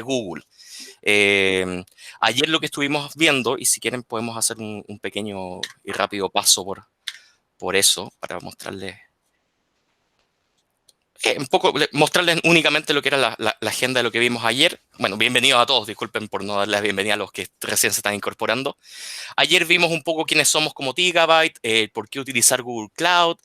Google. Eh, Ayer lo que estuvimos viendo, y si quieren podemos hacer un pequeño y rápido paso por eso, para mostrarles un poco, mostrarles únicamente lo que era la agenda de lo que vimos ayer. Bueno, bienvenidos a todos, disculpen por no darles la bienvenida a los que recién se están incorporando. Ayer vimos un poco quiénes somos como Gigabyte, por qué utilizar Google Cloud.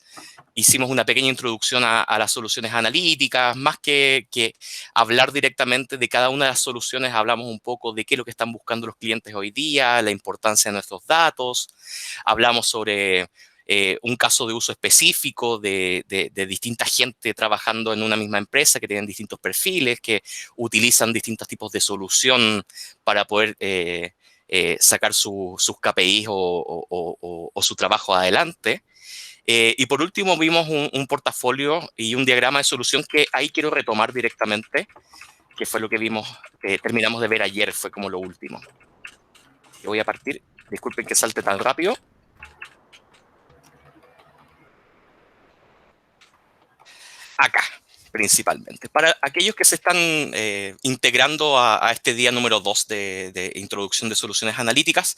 Hicimos una pequeña introducción a las soluciones analíticas, más que hablar directamente de cada una de las soluciones, hablamos un poco de qué es lo que están buscando los clientes hoy día, la importancia de nuestros datos, hablamos sobre un caso de uso específico de distinta gente trabajando en una misma empresa que tienen distintos perfiles, que utilizan distintos tipos de solución para poder sacar sus KPIs o su trabajo adelante. Y por último vimos un portafolio y un diagrama de solución que ahí quiero retomar directamente, que fue lo que vimos, terminamos de ver ayer, fue como lo último. Yo voy a partir, disculpen que salte tan rápido. Acá, principalmente. Para aquellos que se están integrando a este día número 2 de introducción de soluciones analíticas,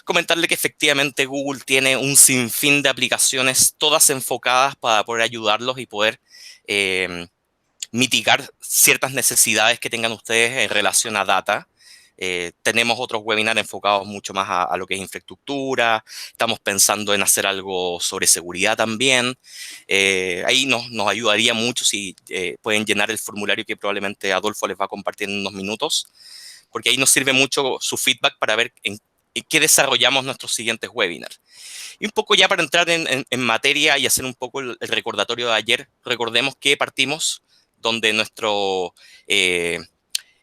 comentarle que efectivamente Google tiene un sinfín de aplicaciones, todas enfocadas para poder ayudarlos y poder mitigar ciertas necesidades que tengan ustedes en relación a data. Tenemos otros webinars enfocados mucho más a lo que es infraestructura. Estamos pensando en hacer algo sobre seguridad también. Ahí nos ayudaría mucho si pueden llenar el formulario que probablemente Adolfo les va a compartir en unos minutos, porque ahí nos sirve mucho su feedback para ver en qué desarrollamos nuestros siguientes webinars. Y un poco ya para entrar en materia y hacer un poco el recordatorio de ayer, recordemos que partimos donde nuestro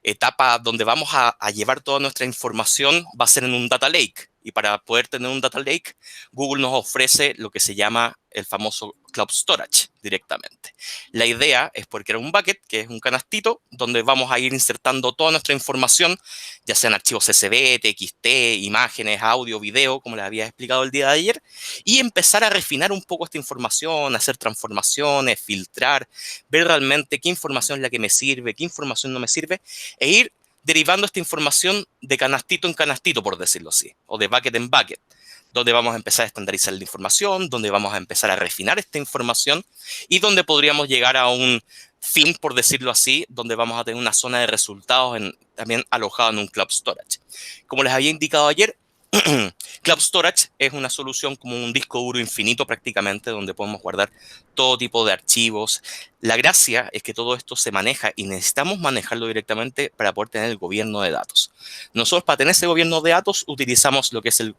etapa donde vamos a llevar toda nuestra información va a ser en un data lake. Y para poder tener un data lake, Google nos ofrece lo que se llama el famoso Cloud Storage directamente. La idea es poder crear un bucket, que es un canastito, donde vamos a ir insertando toda nuestra información, ya sean archivos CSV, TXT, imágenes, audio, video, como les había explicado el día de ayer, y empezar a refinar un poco esta información, hacer transformaciones, filtrar, ver realmente qué información es la que me sirve, qué información no me sirve, e ir derivando esta información de canastito en canastito, por decirlo así, o de bucket en bucket, donde vamos a empezar a estandarizar la información, donde vamos a empezar a refinar esta información y donde podríamos llegar a un fin, por decirlo así, donde vamos a tener una zona de resultados también alojada en un Cloud Storage. Como les había indicado ayer, Cloud Storage es una solución como un disco duro infinito prácticamente, donde podemos guardar todo tipo de archivos. La gracia es que todo esto se maneja y necesitamos manejarlo directamente para poder tener el gobierno de datos. Nosotros para tener ese gobierno de datos utilizamos lo que es el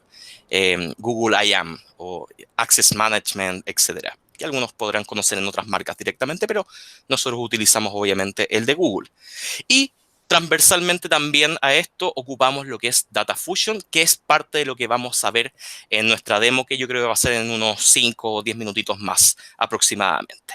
Google IAM o Access Management, etcétera, que algunos podrán conocer en otras marcas directamente, pero nosotros utilizamos obviamente el de Google. Y transversalmente también a esto ocupamos lo que es Data Fusion, que es parte de lo que vamos a ver en nuestra demo, que yo creo que va a ser en unos 5 o 10 minutitos más aproximadamente.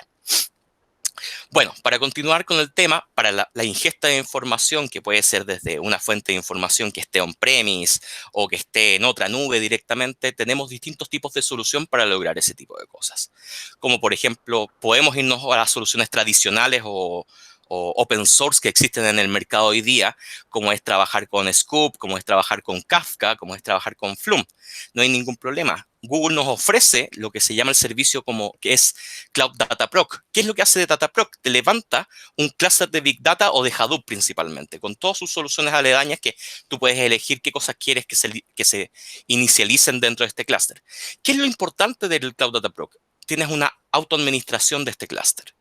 Bueno, para continuar con el tema, para la ingesta de información, que puede ser desde una fuente de información que esté on-premise o que esté en otra nube directamente, tenemos distintos tipos de solución para lograr ese tipo de cosas. Como por ejemplo, podemos irnos a las soluciones tradicionales o open source que existen en el mercado hoy día, como es trabajar con Scoop, como es trabajar con Kafka, como es trabajar con Flume. No hay ningún problema. Google nos ofrece lo que se llama el servicio como que es Cloud Data Proc. ¿Qué es lo que hace de Data Proc? Te levanta un clúster de Big Data o de Hadoop principalmente, con todas sus soluciones aledañas que tú puedes elegir qué cosas quieres que se inicialicen dentro de este clúster. ¿Qué es lo importante del Cloud Data Proc? Tienes una autoadministración de este clúster.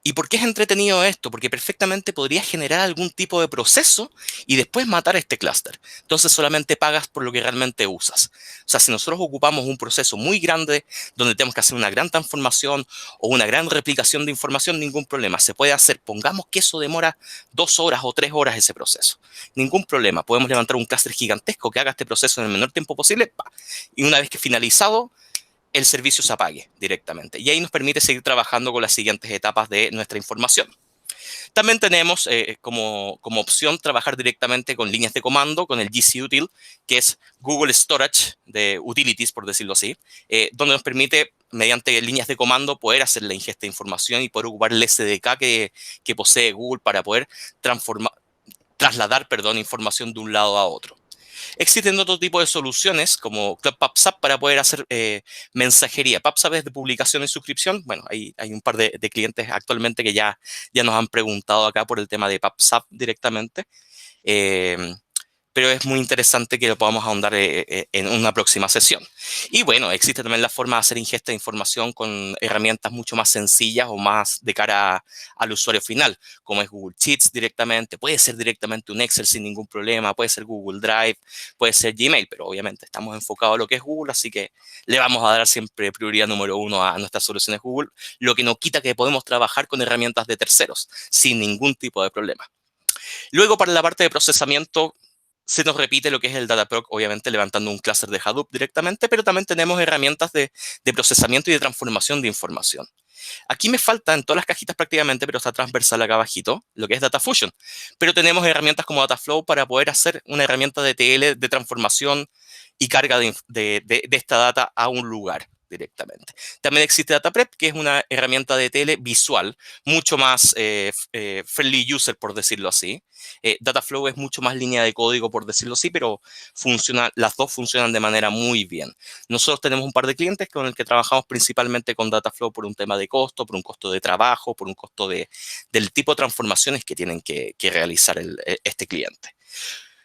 ¿Y por qué es entretenido esto? Porque perfectamente podrías generar algún tipo de proceso y después matar este clúster. Entonces solamente pagas por lo que realmente usas. O sea, si nosotros ocupamos un proceso muy grande donde tenemos que hacer una gran transformación o una gran replicación de información, ningún problema. Se puede hacer. Pongamos que eso demora 2 horas o 3 horas ese proceso. Ningún problema. Podemos levantar un clúster gigantesco que haga este proceso en el menor tiempo posible. ¡Pa! Y una vez que finalizado, el servicio se apague directamente. Y ahí nos permite seguir trabajando con las siguientes etapas de nuestra información. También tenemos como opción trabajar directamente con líneas de comando, con el GCUtil, que es Google Storage de Utilities, por decirlo así, donde nos permite, mediante líneas de comando, poder hacer la ingesta de información y poder ocupar el SDK que posee Google para poder transformar, trasladar, perdón, información de un lado a otro. Existen otro tipo de soluciones como Club PubSub para poder hacer mensajería. PubSub es de publicación y suscripción. Bueno, hay un par de clientes actualmente que ya nos han preguntado acá por el tema de PubSub directamente. Eh, pero es muy interesante que lo podamos ahondar en una próxima sesión. Y bueno, existe también la forma de hacer ingesta de información con herramientas mucho más sencillas o más de cara al usuario final, como es Google Sheets directamente, puede ser directamente un Excel sin ningún problema, puede ser Google Drive, puede ser Gmail, pero obviamente estamos enfocados a lo que es Google, así que le vamos a dar siempre prioridad número uno a nuestras soluciones Google, lo que no quita que podemos trabajar con herramientas de terceros sin ningún tipo de problema. Luego, para la parte de procesamiento, se nos repite lo que es el Dataproc, obviamente levantando un cluster de Hadoop directamente, pero también tenemos herramientas de procesamiento y de transformación de información. Aquí me falta en todas las cajitas prácticamente, pero está transversal acá abajito, lo que es Data Fusion. Pero tenemos herramientas como Dataflow para poder hacer una herramienta de TL de transformación y carga de esta data a un lugar directamente. También existe DataPrep, que es una herramienta de TL visual, mucho más friendly user, por decirlo así. Dataflow es mucho más línea de código, por decirlo así, pero las dos funcionan de manera muy bien. Nosotros tenemos un par de clientes con el que trabajamos principalmente con Dataflow por un tema de costo, por un costo de trabajo, por un costo del tipo de transformaciones que tienen que realizar este cliente.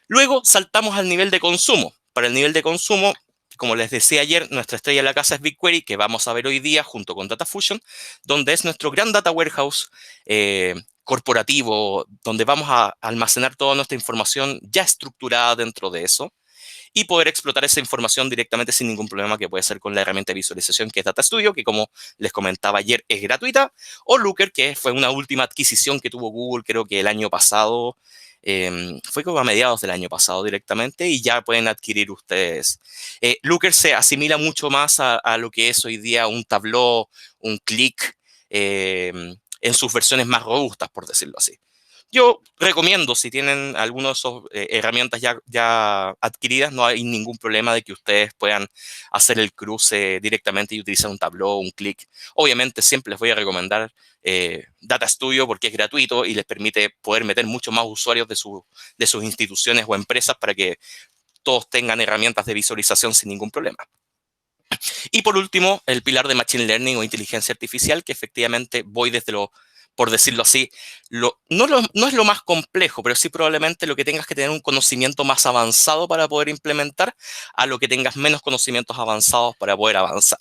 Luego saltamos al nivel de consumo. Para el nivel de consumo, como les decía ayer, nuestra estrella de la casa es BigQuery, que vamos a ver hoy día junto con DataFusion, donde es nuestro gran data warehouse corporativo, donde vamos a almacenar toda nuestra información ya estructurada dentro de eso y poder explotar esa información directamente sin ningún problema, que puede ser con la herramienta de visualización que es Data Studio, que como les comentaba ayer es gratuita, o Looker, que fue una última adquisición que tuvo Google, creo que el año pasado, fue como a mediados del año pasado directamente, y ya pueden adquirir ustedes. Looker se asimila mucho más a lo que es hoy día un Tableau, un Click, en sus versiones más robustas, por decirlo así. Yo recomiendo, si tienen alguna de esas herramientas ya adquiridas, no hay ningún problema de que ustedes puedan hacer el cruce directamente y utilizar un Tableau, un Click. Obviamente siempre les voy a recomendar Data Studio porque es gratuito y les permite poder meter mucho más usuarios de sus instituciones o empresas para que todos tengan herramientas de visualización sin ningún problema. Y por último, el pilar de Machine Learning o inteligencia artificial, que efectivamente voy desde por decirlo así, no es lo más complejo, pero sí probablemente lo que tengas que tener un conocimiento más avanzado para poder implementar, a lo que tengas menos conocimientos avanzados para poder avanzar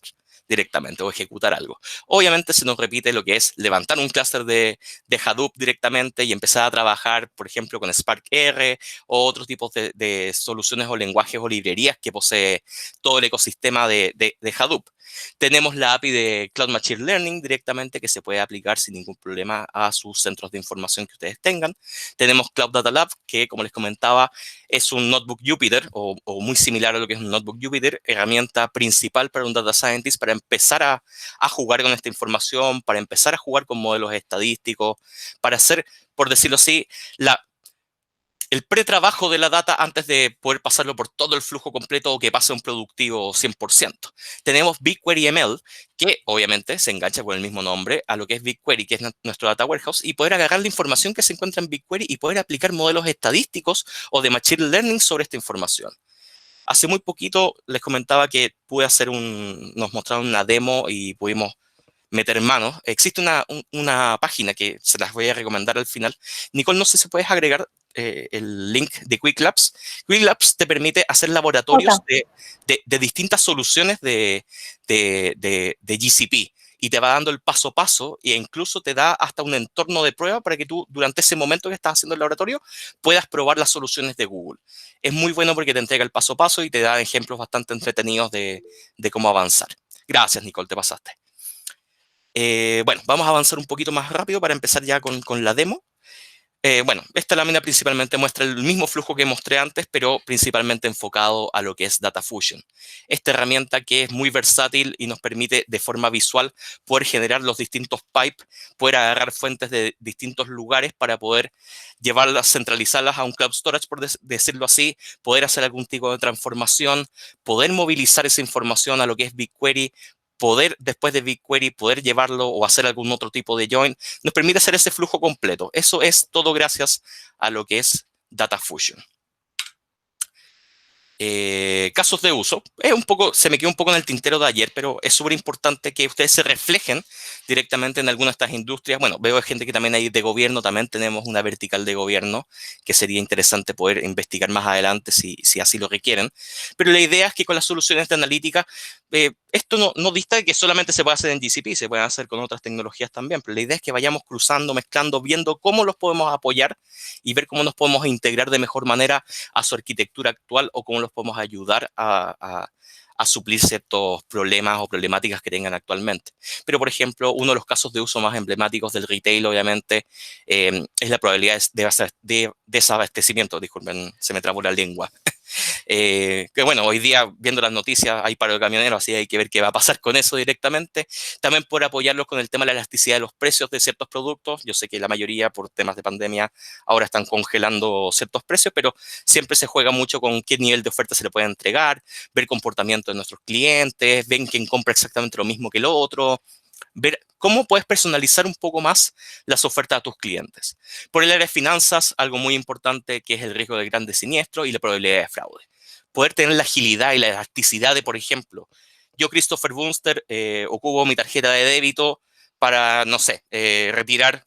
directamente o ejecutar algo. Obviamente se nos repite lo que es levantar un clúster de Hadoop directamente y empezar a trabajar, por ejemplo, con Spark R o otros tipos de soluciones o lenguajes o librerías que posee todo el ecosistema de Hadoop. Tenemos la API de Cloud Machine Learning directamente que se puede aplicar sin ningún problema a sus centros de información que ustedes tengan. Tenemos Cloud Data Lab, que como les comentaba, es un notebook Jupyter o muy similar a lo que es un notebook Jupyter, herramienta principal para un data scientist para empezar a jugar con esta información, para empezar a jugar con modelos estadísticos, para hacer, por decirlo así, el pretrabajo de la data antes de poder pasarlo por todo el flujo completo o que pase un productivo 100%. Tenemos BigQuery ML, que obviamente se engancha con el mismo nombre a lo que es BigQuery, que es nuestro data warehouse, y poder agarrar la información que se encuentra en BigQuery y poder aplicar modelos estadísticos o de machine learning sobre esta información. Hace muy poquito les comentaba que nos mostraron una demo y pudimos meter manos. Existe una página que se las voy a recomendar al final. Nicole, no sé si puedes agregar el link de Quick Labs. Quick Labs te permite hacer laboratorios Acá. de distintas soluciones de GCP y te va dando el paso a paso e incluso te da hasta un entorno de prueba para que tú durante ese momento que estás haciendo el laboratorio puedas probar las soluciones de Google. Es muy bueno porque te entrega el paso a paso y te da ejemplos bastante entretenidos de cómo avanzar. Gracias, Nicole, te pasaste. Bueno, vamos a avanzar un poquito más rápido para empezar ya con la demo. Bueno, esta lámina principalmente muestra el mismo flujo que mostré antes, pero principalmente enfocado a lo que es Data Fusion. Esta herramienta que es muy versátil y nos permite de forma visual poder generar los distintos pipes, poder agarrar fuentes de distintos lugares para poder llevarlas, centralizarlas a un cloud storage, por decirlo así, poder hacer algún tipo de transformación, poder movilizar esa información a lo que es BigQuery, poder después de BigQuery poder llevarlo o hacer algún otro tipo de join, nos permite hacer ese flujo completo. Eso es todo gracias a lo que es Data Fusion. Casos de uso. Se me quedó un poco en el tintero de ayer, pero es súper importante que ustedes se reflejen directamente en alguna de estas industrias. Bueno, veo gente que también hay de gobierno, también tenemos una vertical de gobierno que sería interesante poder investigar más adelante si así lo requieren. Pero la idea es que con las soluciones de analítica, esto no dista de que solamente se puede hacer en GCP, se puede hacer con otras tecnologías también, pero la idea es que vayamos cruzando, mezclando, viendo cómo los podemos apoyar y ver cómo nos podemos integrar de mejor manera a su arquitectura actual o cómo los podemos ayudar a suplir ciertos problemas o problemáticas que tengan actualmente. Pero, por ejemplo, uno de los casos de uso más emblemáticos del retail, obviamente, es la probabilidad de desabastecimiento. Disculpen, se me trabó la lengua. Que bueno, hoy día viendo las noticias hay paro de camioneros, así hay que ver qué va a pasar con eso directamente. También por apoyarlos con el tema de la elasticidad de los precios de ciertos productos. Yo sé que la mayoría por temas de pandemia ahora están congelando ciertos precios, pero siempre se juega mucho con qué nivel de oferta se le puede entregar, ver comportamiento de nuestros clientes, ven quién compra exactamente lo mismo que el otro, ver cómo puedes personalizar un poco más las ofertas a tus clientes. Por el área de finanzas, algo muy importante que es el riesgo de grandes siniestros y la probabilidad de fraude. Poder tener la agilidad y la elasticidad de, por ejemplo, yo, Christopher Bunster, ocupo mi tarjeta de débito para, no sé, retirar,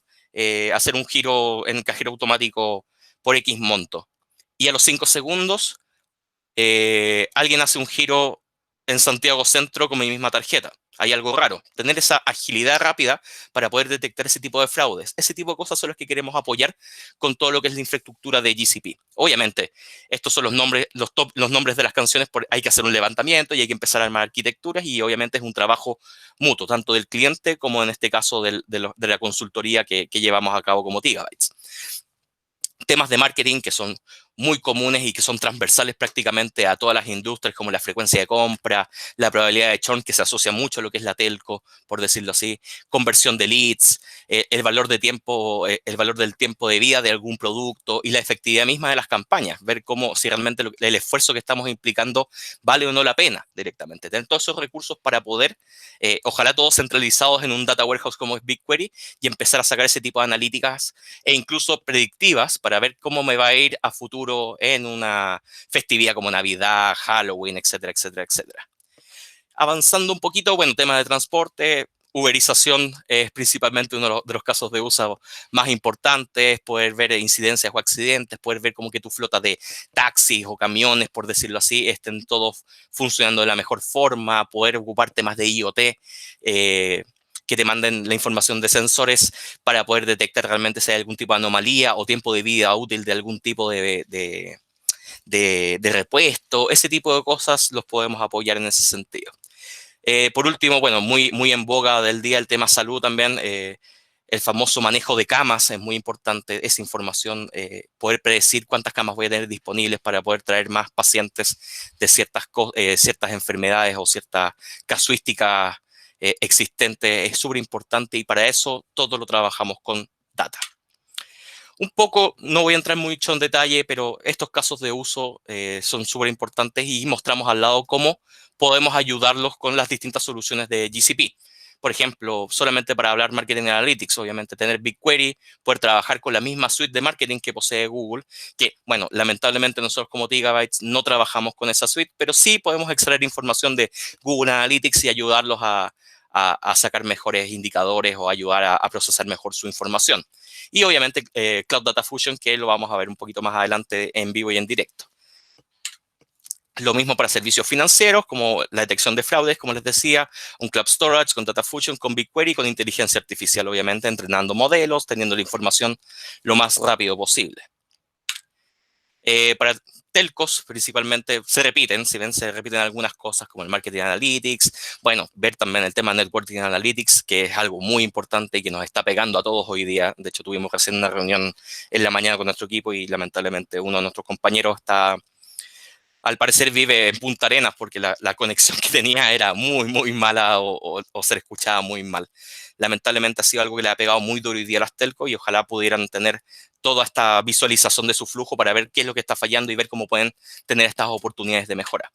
hacer un giro en el cajero automático por X monto. Y a los 5 segundos alguien hace un giro en Santiago Centro con mi misma tarjeta. Hay algo raro. Tener esa agilidad rápida para poder detectar ese tipo de fraudes. Ese tipo de cosas son las que queremos apoyar con todo lo que es la infraestructura de GCP. Obviamente, estos son los nombres, los nombres de las canciones. Hay que hacer un levantamiento y hay que empezar a armar arquitecturas y obviamente es un trabajo mutuo, tanto del cliente como en este caso de la consultoría que llevamos a cabo como Gigabytes. Temas de marketing que son muy comunes y que son transversales prácticamente a todas las industrias, como la frecuencia de compra, la probabilidad de churn, que se asocia mucho a lo que es la telco, por decirlo así, conversión de leads, el valor de tiempo, el valor del tiempo de vida de algún producto y la efectividad misma de las campañas, ver cómo si realmente el esfuerzo que estamos implicando vale o no la pena directamente. Tener todos esos recursos para poder, ojalá todos centralizados en un data warehouse como es BigQuery y empezar a sacar ese tipo de analíticas e incluso predictivas para ver cómo me va a ir a futuro en una festividad como Navidad, Halloween, etcétera, etcétera, etcétera. Avanzando un poquito, bueno, tema de transporte, uberización es principalmente uno de los casos de uso más importantes, poder ver incidencias o accidentes, poder ver como que tu flota de taxis o camiones, por decirlo así, estén todos funcionando de la mejor forma, poder ocupar temas de IoT, que te manden la información de sensores para poder detectar realmente si hay algún tipo de anomalía o tiempo de vida útil de algún tipo de repuesto. Ese tipo de cosas los podemos apoyar en ese sentido. Por último, bueno, muy en boga del día el tema salud también. El famoso manejo de camas es muy importante, esa información, poder predecir cuántas camas voy a tener disponibles para poder traer más pacientes de ciertas enfermedades o ciertas casuísticas existentes es súper importante y para eso todo lo trabajamos con data. Un poco, no voy a entrar mucho en detalle, pero estos casos de uso son súper importantes y mostramos al lado cómo podemos ayudarlos con las distintas soluciones de GCP. Por ejemplo, solamente para hablar Marketing Analytics, obviamente tener BigQuery, poder trabajar con la misma suite de marketing que posee Google, que, bueno, lamentablemente nosotros como Gigabytes no trabajamos con esa suite, pero sí podemos extraer información de Google Analytics y ayudarlos a sacar mejores indicadores o ayudar a procesar mejor su información. Y obviamente Cloud Data Fusion, que lo vamos a ver un poquito más adelante en vivo y en directo. Lo mismo para servicios financieros, como la detección de fraudes, como les decía, un Cloud Storage con Data Fusion, con BigQuery, con inteligencia artificial, obviamente, entrenando modelos, teniendo la información lo más rápido posible. Para telcos, principalmente, se repiten, si ven, se repiten algunas cosas como el Marketing Analytics. Bueno, ver también el tema Networking Analytics, que es algo muy importante y que nos está pegando a todos hoy día. De hecho, tuvimos recién una reunión en la mañana con nuestro equipo y lamentablemente uno de nuestros compañeros está, al parecer vive en Punta Arenas porque la conexión que tenía era muy mala o se le escuchaba muy mal. Lamentablemente ha sido algo que le ha pegado muy duro hoy día a las telcos y ojalá pudieran tener toda esta visualización de su flujo para ver qué es lo que está fallando y ver cómo pueden tener estas oportunidades de mejora.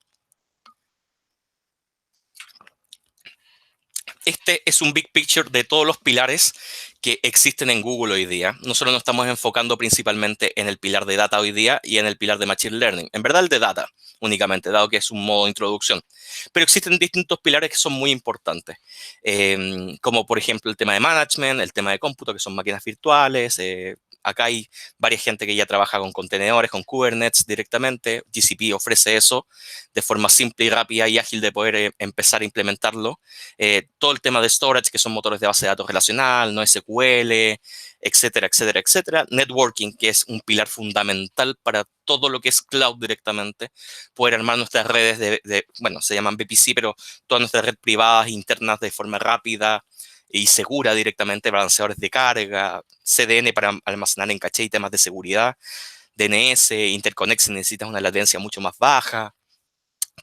este es un big picture de todos los pilares que existen en Google hoy día. Nosotros nos estamos enfocando principalmente en el pilar de data hoy día y en el pilar de machine learning. En verdad el de data únicamente, dado que es un modo de introducción. Pero existen distintos pilares que son muy importantes, como por ejemplo el tema de management, el tema de cómputo, que son máquinas virtuales. Acá hay varias gente que ya trabaja con contenedores, con Kubernetes directamente. GCP ofrece eso de forma simple y rápida y ágil de poder empezar a implementarlo. Todo el tema de storage, que son motores de base de datos relacional, NoSQL, etcétera, etcétera, etcétera. Networking, que es un pilar fundamental para todo lo que es cloud directamente. Poder armar nuestras redes bueno, se llaman VPC, pero todas nuestras redes privadas, internas, de forma rápida y segura directamente, balanceadores de carga, CDN para almacenar en caché y temas de seguridad, DNS, interconnect si necesitas una latencia mucho más baja,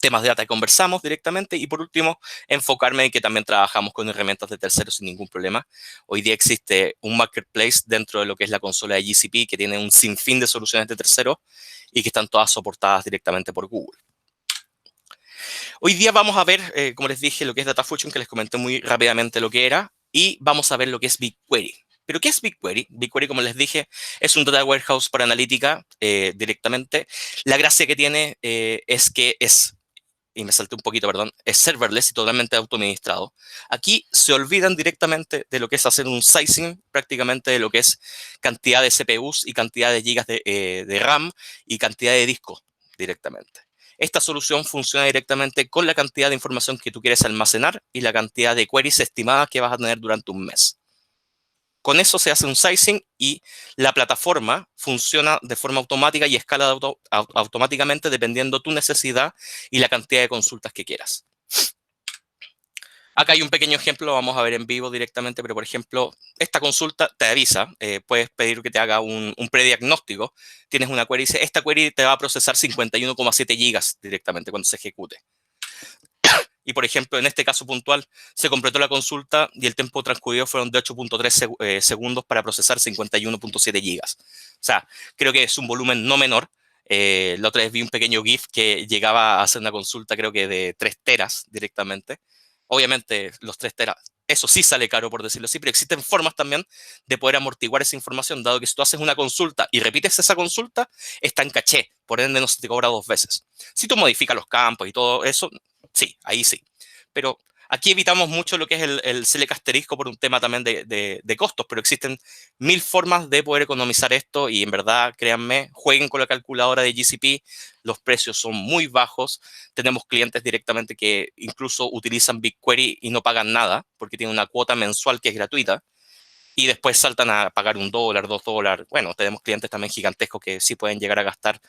temas de data que conversamos directamente y por último, enfocarme en que también trabajamos con herramientas de terceros sin ningún problema. Hoy día existe un marketplace dentro de lo que es la consola de GCP que tiene un sinfín de soluciones de terceros y que están todas soportadas directamente por Google. Hoy día vamos a ver, como les dije, lo que es Data Fusion, que les comenté muy rápidamente lo que era, y vamos a ver lo que es BigQuery. ¿Pero qué es BigQuery? BigQuery, como les dije, es un data warehouse para analítica directamente. La gracia que tiene es que es, y me salté un poquito, perdón, es serverless y totalmente autoadministrado. Aquí se olvidan directamente de lo que es hacer un sizing, prácticamente de lo que es cantidad de CPUs y cantidad de gigas de RAM y cantidad de disco directamente. Esta solución funciona directamente con la cantidad de información que tú quieres almacenar y la cantidad de queries estimadas que vas a tener durante un mes. Con eso se hace un sizing y la plataforma funciona de forma automática y escala automáticamente dependiendo tu necesidad y la cantidad de consultas que quieras. Acá hay un pequeño ejemplo, lo vamos a ver en vivo directamente, pero por ejemplo, esta consulta te avisa, puedes pedir que te haga un prediagnóstico, tienes una query y dice, esta query te va a procesar 51,7 gigas directamente cuando se ejecute. Y por ejemplo, en este caso puntual, se completó la consulta y el tiempo transcurrido fueron de 8.3 segundos para procesar 51,7 gigas. O sea, creo que es un volumen no menor. La otra vez vi un pequeño GIF que llegaba a hacer una consulta, creo que de 3 teras directamente. Obviamente, los 3 teras, eso sí sale caro, por decirlo así, pero existen formas también de poder amortiguar esa información, dado que si tú haces una consulta y repites esa consulta, está en caché, por ende no se te cobra 2 veces. Si tú modificas los campos y todo eso, sí, ahí sí. Pero aquí evitamos mucho lo que es el select asterisco por un tema también de costos, pero existen 1000 formas de poder economizar esto y en verdad, créanme, jueguen con la calculadora de GCP, los precios son muy bajos. Tenemos clientes directamente que incluso utilizan BigQuery y no pagan nada porque tienen una cuota mensual que es gratuita y después saltan a pagar $1, $2. Bueno, tenemos clientes también gigantescos que sí pueden llegar a gastar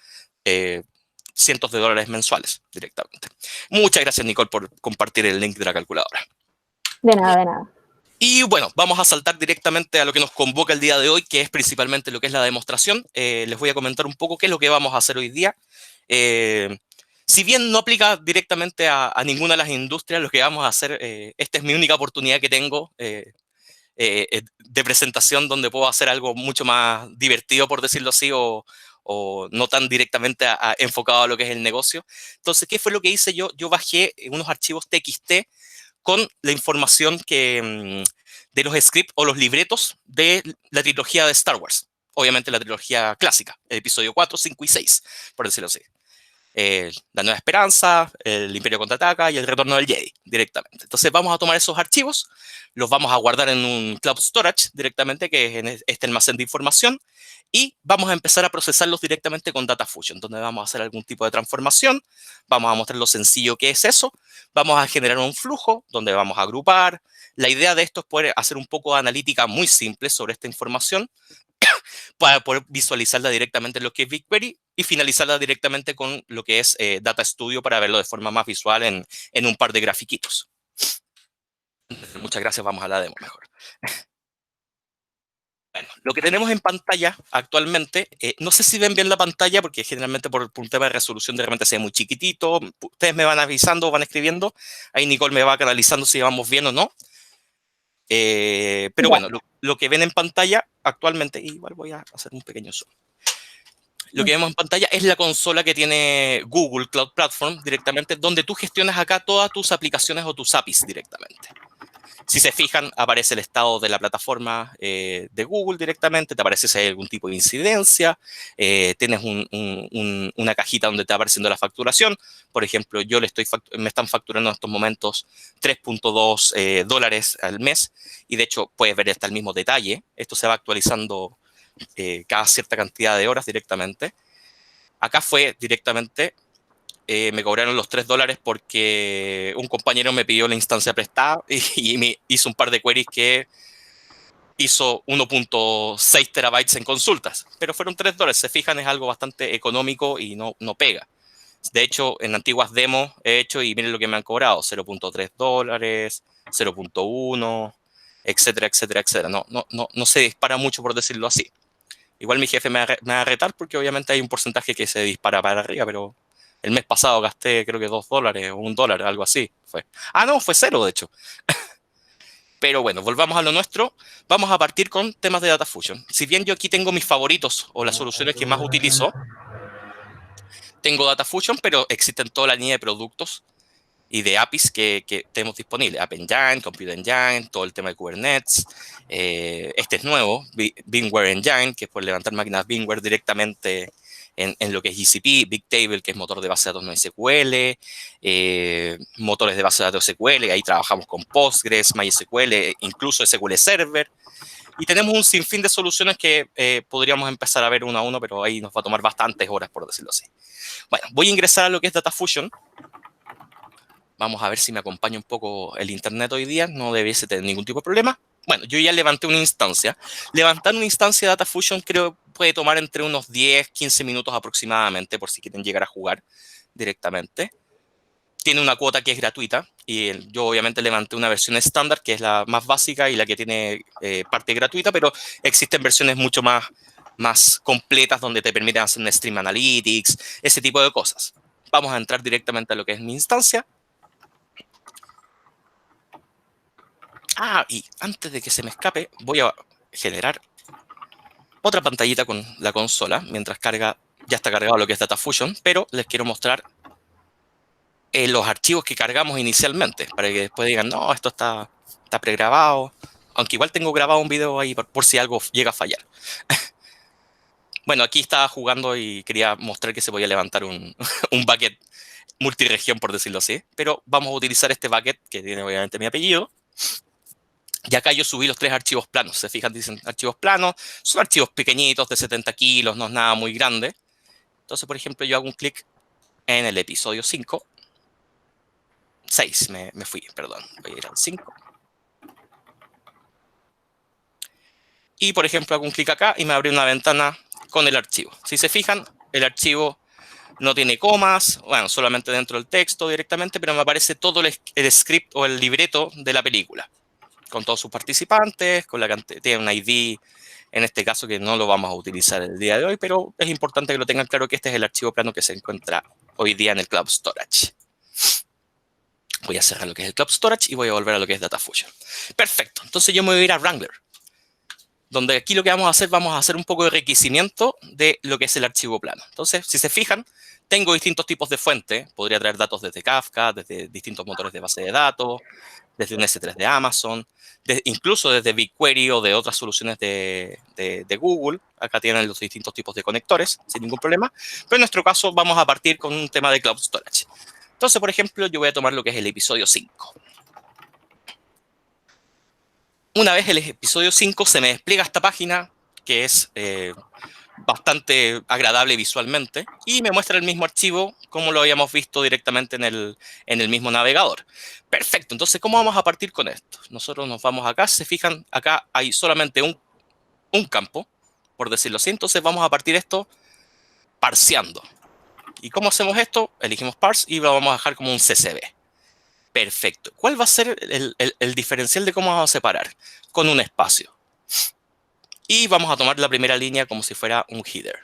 eh, cientos de dólares mensuales directamente. Muchas gracias, Nicole, por compartir el link de la calculadora. De nada, de nada. Y bueno, vamos a saltar directamente a lo que nos convoca el día de hoy, que es principalmente lo que es la demostración. Les voy a comentar un poco qué es lo que vamos a hacer hoy día. Si bien no aplica directamente a ninguna de las industrias, lo que vamos a hacer, esta es mi única oportunidad que tengo de presentación donde puedo hacer algo mucho más divertido, por decirlo así, o no tan directamente enfocado a lo que es el negocio. Entonces, ¿qué fue lo que hice yo? Yo bajé unos archivos TXT con la información de los scripts o los libretos de la trilogía de Star Wars. Obviamente la trilogía clásica, el episodio 4, 5 y 6, por decirlo así. La Nueva Esperanza, el Imperio Contraataca y el Retorno del Jedi directamente. Entonces vamos a tomar esos archivos, los vamos a guardar en un cloud storage directamente, que es en este almacén de información, y vamos a empezar a procesarlos directamente con Data Fusion, donde vamos a hacer algún tipo de transformación, vamos a mostrar lo sencillo que es eso, vamos a generar un flujo donde vamos a agrupar. La idea de esto es poder hacer un poco de analítica muy simple sobre esta información, para poder visualizarla directamente en lo que es BigQuery y finalizarla directamente con lo que es Data Studio para verlo de forma más visual en un par de grafiquitos. Muchas gracias, vamos a la demo mejor. Bueno, lo que tenemos en pantalla actualmente, no sé si ven bien la pantalla porque generalmente por un tema de resolución de repente se ve muy chiquitito. Ustedes me van avisando, van escribiendo. Ahí Nicole me va canalizando si vamos bien o no. Pero bueno, lo que ven en pantalla actualmente, igual voy a hacer un pequeño zoom. Lo que vemos en pantalla es la consola que tiene Google Cloud Platform directamente, donde tú gestionas acá todas tus aplicaciones o tus APIs directamente. Si se fijan, aparece el estado de la plataforma de Google directamente, te aparece si hay algún tipo de incidencia, tienes una cajita donde te está apareciendo la facturación. Por ejemplo, me están facturando en estos momentos 3.2 dólares al mes y de hecho puedes ver hasta el mismo detalle. Esto se va actualizando cada cierta cantidad de horas directamente. Acá fue directamente me cobraron los 3 dólares porque un compañero me pidió la instancia prestada y me hizo un par de queries que hizo 1.6 terabytes en consultas. Pero fueron 3 dólares. Se fijan, es algo bastante económico y no pega. De hecho, en antiguas demos he hecho y miren lo que me han cobrado. 0.3 dólares, 0.1, etcétera, etcétera, etcétera. No se dispara mucho por decirlo así. Igual mi jefe me va a retar porque obviamente hay un porcentaje que se dispara para arriba, pero el mes pasado gasté creo que 2 dólares o 1 dólar, algo así. Fue. Ah, no, fue cero de hecho. Pero bueno, volvamos a lo nuestro. Vamos a partir con temas de Data Fusion. Si bien yo aquí tengo mis favoritos o las soluciones que más utilizo, tengo Data Fusion, pero existen toda la línea de productos y de APIs que tenemos disponibles. App Engine, Compute Engine, todo el tema de Kubernetes. Este es nuevo, VMware Engine, que es por levantar máquinas VMware directamente en lo que es GCP, Bigtable, que es motor de base de datos no SQL, motores de base de datos SQL, ahí trabajamos con Postgres, MySQL, incluso SQL Server. Y tenemos un sinfín de soluciones que podríamos empezar a ver uno a uno, pero ahí nos va a tomar bastantes horas, por decirlo así. Bueno, voy a ingresar a lo que es Data Fusion. Vamos a ver si me acompaña un poco el internet hoy día. No debiese tener ningún tipo de problema. Bueno, yo ya levanté una instancia. Levantar una instancia de Data Fusion creo puede tomar entre unos 10, 15 minutos aproximadamente, por si quieren llegar a jugar directamente. Tiene una cuota que es gratuita y yo obviamente levanté una versión estándar, que es la más básica y la que tiene parte gratuita, pero existen versiones mucho más completas donde te permiten hacer un Stream Analytics, ese tipo de cosas. Vamos a entrar directamente a lo que es mi instancia. Ah, y antes de que se me escape, voy a generar otra pantallita con la consola, mientras carga, ya está cargado lo que es Data Fusion, pero les quiero mostrar los archivos que cargamos inicialmente, para que después digan, no, esto está pregrabado, aunque igual tengo grabado un video ahí por si algo llega a fallar. Bueno, aquí estaba jugando y quería mostrar que se podía levantar un bucket multiregión, por decirlo así, pero vamos a utilizar este bucket que tiene obviamente mi apellido. Y acá yo subí los 3 archivos planos. Se fijan, dicen archivos planos. Son archivos pequeñitos de 70 kilos, no es nada muy grande. Entonces, por ejemplo, yo hago un clic en el episodio 5. 6, me fui, perdón. Voy a ir al 5. Y, por ejemplo, hago un clic acá y me abre una ventana con el archivo. Si se fijan, el archivo no tiene comas, bueno, solamente dentro del texto directamente, pero me aparece todo el script o el libreto de la película, con todos sus participantes, tiene un ID, en este caso que no lo vamos a utilizar el día de hoy, pero es importante que lo tengan claro que este es el archivo plano que se encuentra hoy día en el Cloud Storage. Voy a cerrar lo que es el Cloud Storage y voy a volver a lo que es Data Fusion. Perfecto, entonces yo me voy a ir a Wrangler, donde aquí lo que vamos a hacer un poco de enriquecimiento de lo que es el archivo plano. Entonces, si se fijan, tengo distintos tipos de fuentes. Podría traer datos desde Kafka, desde distintos motores de base de datos, desde un S3 de Amazon, incluso desde BigQuery o de otras soluciones de Google. Acá tienen los distintos tipos de conectores, sin ningún problema. Pero en nuestro caso vamos a partir con un tema de Cloud Storage. Entonces, por ejemplo, yo voy a tomar lo que es el episodio 5. Una vez el episodio 5 se me despliega esta página que es bastante agradable visualmente y me muestra el mismo archivo como lo habíamos visto directamente en el mismo navegador. Perfecto, entonces, ¿cómo vamos a partir con esto? Nosotros nos vamos acá, se fijan, acá hay solamente un campo, por decirlo así, entonces vamos a partir esto parseando. ¿Y cómo hacemos esto? Elegimos parse y lo vamos a dejar como un CSV. Perfecto. ¿Cuál va a ser el diferencial de cómo vamos a separar? Con un espacio. Y vamos a tomar la primera línea como si fuera un header.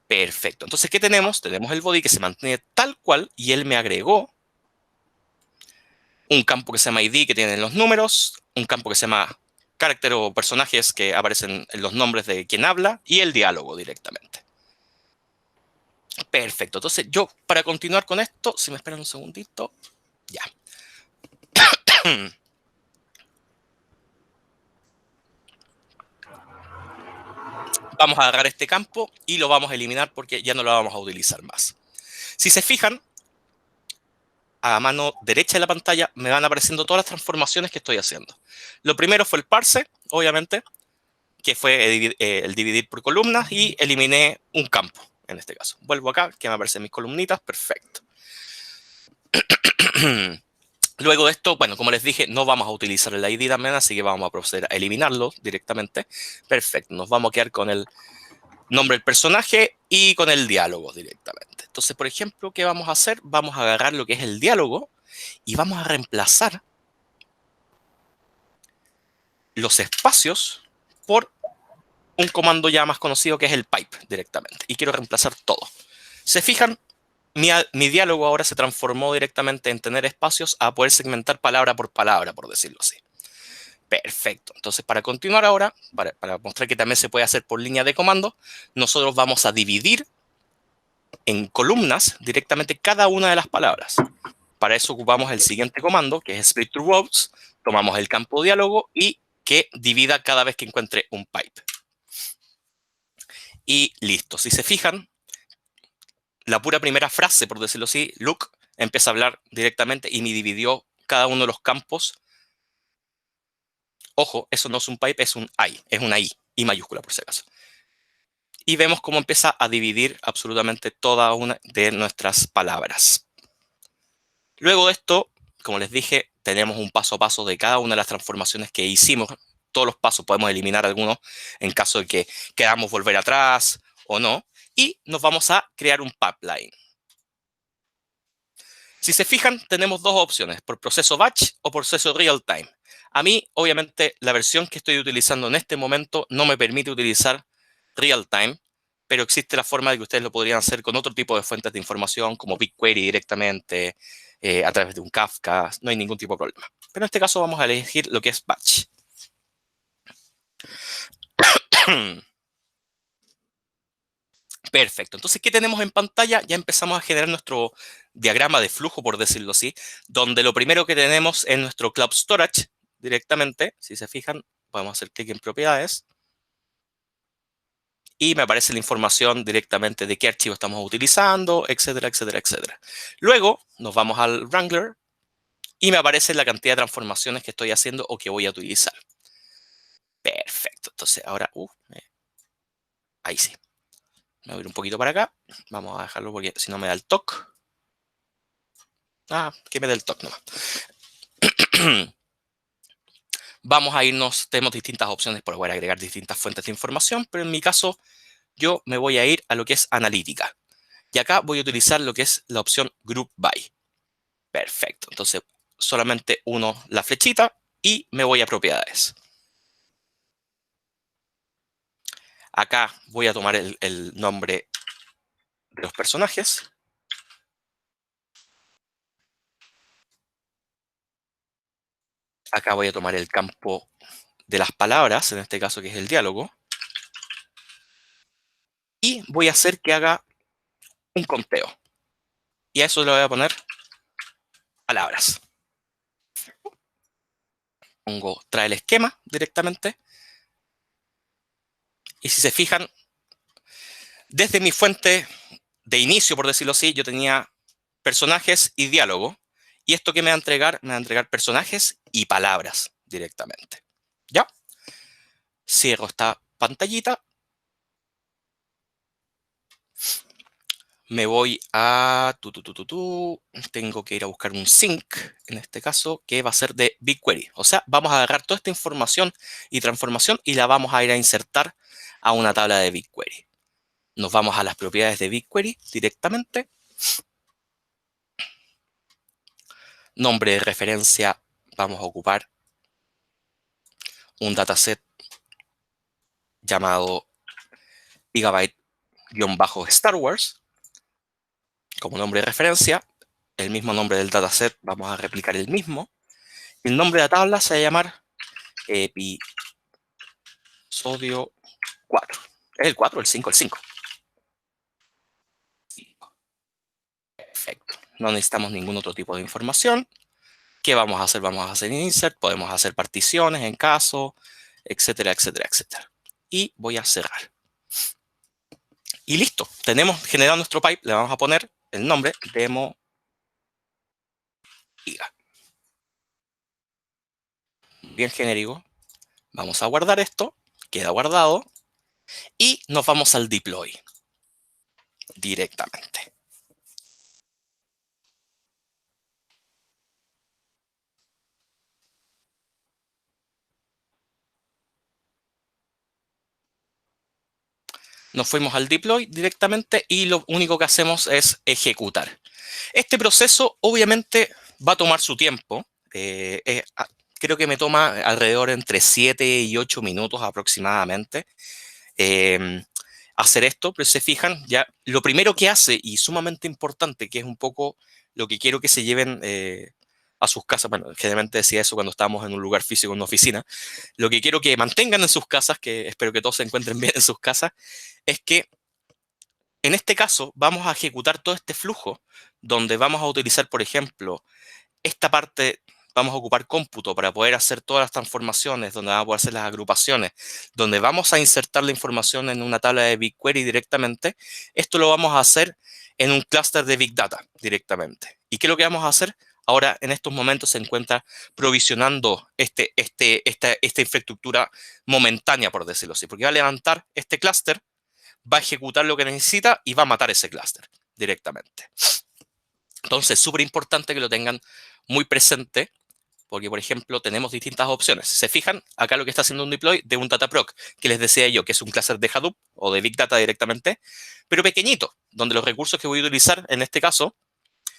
Perfecto. Entonces, ¿qué tenemos? Tenemos el body que se mantiene tal cual y él me agregó un campo que se llama ID que tiene los números, un campo que se llama carácter o personajes que aparecen en los nombres de quien habla y el diálogo directamente. Perfecto. Entonces, yo para continuar con esto, si me esperan un segundito, ya. Vamos a agarrar este campo y lo vamos a eliminar porque ya no lo vamos a utilizar más. Si se fijan, a mano derecha de la pantalla me van apareciendo todas las transformaciones que estoy haciendo. Lo primero fue el parse, obviamente, que fue el dividir por columnas, y eliminé un campo, en este caso. Vuelvo acá, que me aparecen mis columnitas, perfecto. Luego de esto, bueno, como les dije, no vamos a utilizar el ID también, así que vamos a proceder a eliminarlo directamente. Perfecto, nos vamos a quedar con el nombre del personaje y con el diálogo directamente. Entonces, por ejemplo, ¿qué vamos a hacer? Vamos a agarrar lo que es el diálogo y vamos a reemplazar los espacios por un comando ya más conocido que es el pipe directamente. Y quiero reemplazar todo. ¿Se fijan? Mi diálogo ahora se transformó directamente en tener espacios a poder segmentar palabra por palabra, por decirlo así. Perfecto. Entonces, para continuar ahora, para mostrar que también se puede hacer por línea de comando, nosotros vamos a dividir en columnas directamente cada una de las palabras. Para eso ocupamos el siguiente comando, que es split to rows. Tomamos el campo diálogo y que divida cada vez que encuentre un pipe. Y listo. Si se fijan, la pura primera frase, por decirlo así, Luke, empieza a hablar directamente y me dividió cada uno de los campos. Ojo, eso no es un pipe, es un I, es una I mayúscula por si acaso. Y vemos cómo empieza a dividir absolutamente toda una de nuestras palabras. Luego de esto, como les dije, tenemos un paso a paso de cada una de las transformaciones que hicimos. Todos los pasos, podemos eliminar algunos en caso de que queramos volver atrás o no. Y nos vamos a crear un pipeline. Si se fijan, tenemos dos opciones, por proceso batch o proceso real time. A mí, obviamente, la versión que estoy utilizando en este momento no me permite utilizar real time, pero existe la forma de que ustedes lo podrían hacer con otro tipo de fuentes de información, como BigQuery directamente, a través de un Kafka. No hay ningún tipo de problema. Pero en este caso vamos a elegir lo que es batch. Perfecto. Entonces, ¿qué tenemos en pantalla? Ya empezamos a generar nuestro diagrama de flujo, por decirlo así, donde lo primero que tenemos es nuestro Cloud Storage directamente. Si se fijan, podemos hacer clic en propiedades y me aparece la información directamente de qué archivo estamos utilizando, etcétera, etcétera, etcétera. Luego nos vamos al Wrangler y me aparece la cantidad de transformaciones que estoy haciendo o que voy a utilizar. Perfecto. Entonces, ahora, ahí sí. Me voy a ir un poquito para acá. Vamos a dejarlo porque si no me da el toque. Que me dé el toque nomás. Vamos a irnos, tenemos distintas opciones para poder agregar distintas fuentes de información, pero en mi caso yo me voy a ir a lo que es analítica. Y acá voy a utilizar lo que es la opción Group By. Perfecto. Entonces solamente uno la flechita y me voy a propiedades. Acá voy a tomar el nombre de los personajes. Acá voy a tomar el campo de las palabras, en este caso que es el diálogo. Y voy a hacer que haga un conteo. Y a eso le voy a poner palabras. Pongo trae el esquema directamente. Y si se fijan, desde mi fuente de inicio, por decirlo así, yo tenía personajes y diálogo. ¿Y esto qué me va a entregar? Me va a entregar personajes y palabras directamente. ¿Ya? Cierro esta pantallita. Me voy a... Tengo que ir a buscar un sync, en este caso, que va a ser de BigQuery. O sea, vamos a agarrar toda esta información y transformación y la vamos a ir a insertar a una tabla de BigQuery. Nos vamos a las propiedades de BigQuery directamente. Nombre de referencia, vamos a ocupar un dataset llamado gigabyte-Star Wars como nombre de referencia. El mismo nombre del dataset, vamos a replicar el mismo. El nombre de la tabla se va a llamar episodio 4. ¿Es el 4 o el 5? El 5. Perfecto. No necesitamos ningún otro tipo de información. ¿qué vamos a hacer? Vamos a hacer insert, podemos hacer particiones en caso, etcétera, etcétera, etcétera. Y voy a cerrar. Y listo, tenemos generado nuestro pipe, le vamos a poner el nombre demo giga. Bien genérico. Vamos a guardar esto, queda guardado, y nos vamos al deploy directamente. Nos fuimos al deploy directamente y lo único que hacemos es ejecutar. Este proceso obviamente va a tomar su tiempo. Creo que me toma alrededor entre 7 y 8 minutos aproximadamente hacer esto, pero se fijan, ya lo primero que hace, y sumamente importante, que es un poco lo que quiero que se lleven a sus casas, bueno, generalmente decía eso cuando estábamos en un lugar físico, en una oficina, lo que quiero que mantengan en sus casas, que espero que todos se encuentren bien en sus casas, es que en este caso vamos a ejecutar todo este flujo donde vamos a utilizar, por ejemplo, esta parte, vamos a ocupar cómputo para poder hacer todas las transformaciones, donde vamos a poder hacer las agrupaciones, donde vamos a insertar la información en una tabla de BigQuery directamente. Esto lo vamos a hacer en un clúster de Big Data directamente. ¿Y qué es lo que vamos a hacer? Ahora, en estos momentos se encuentra provisionando esta infraestructura momentánea, por decirlo así, porque va a levantar este clúster, va a ejecutar lo que necesita y va a matar ese clúster directamente. Entonces, es súper importante que lo tengan muy presente, porque, por ejemplo, tenemos distintas opciones. Si se fijan, acá lo que está haciendo un deploy de un Dataproc, que les decía yo, que es un clúster de Hadoop o de Big Data directamente, pero pequeñito, donde los recursos que voy a utilizar en este caso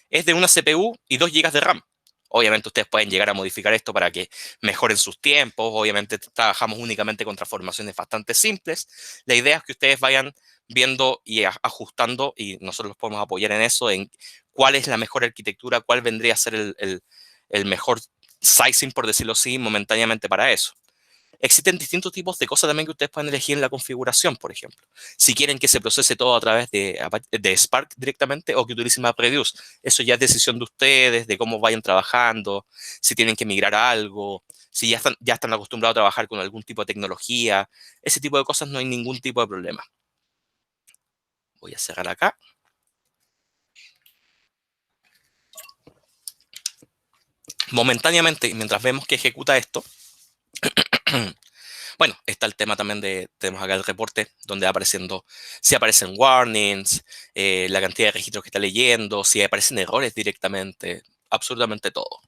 es de una CPU y 2 GB de RAM. Obviamente ustedes pueden llegar a modificar esto para que mejoren sus tiempos. Obviamente trabajamos únicamente con transformaciones bastante simples. La idea es que ustedes vayan viendo y ajustando, y nosotros los podemos apoyar en eso, en cuál es la mejor arquitectura, cuál vendría a ser el mejor sizing, por decirlo así, momentáneamente para eso. Existen distintos tipos de cosas también que ustedes pueden elegir en la configuración, por ejemplo. Si quieren que se procese todo a través de Spark directamente o que utilicen MapReduce, eso ya es decisión de ustedes, de cómo vayan trabajando, si tienen que migrar a algo, si ya están acostumbrados a trabajar con algún tipo de tecnología. Ese tipo de cosas no hay ningún tipo de problema. Voy a cerrar acá. Momentáneamente, mientras vemos que ejecuta esto, bueno, está el tema también tenemos acá el reporte donde va apareciendo, si aparecen warnings, la cantidad de registros que está leyendo, si aparecen errores directamente, absolutamente todo.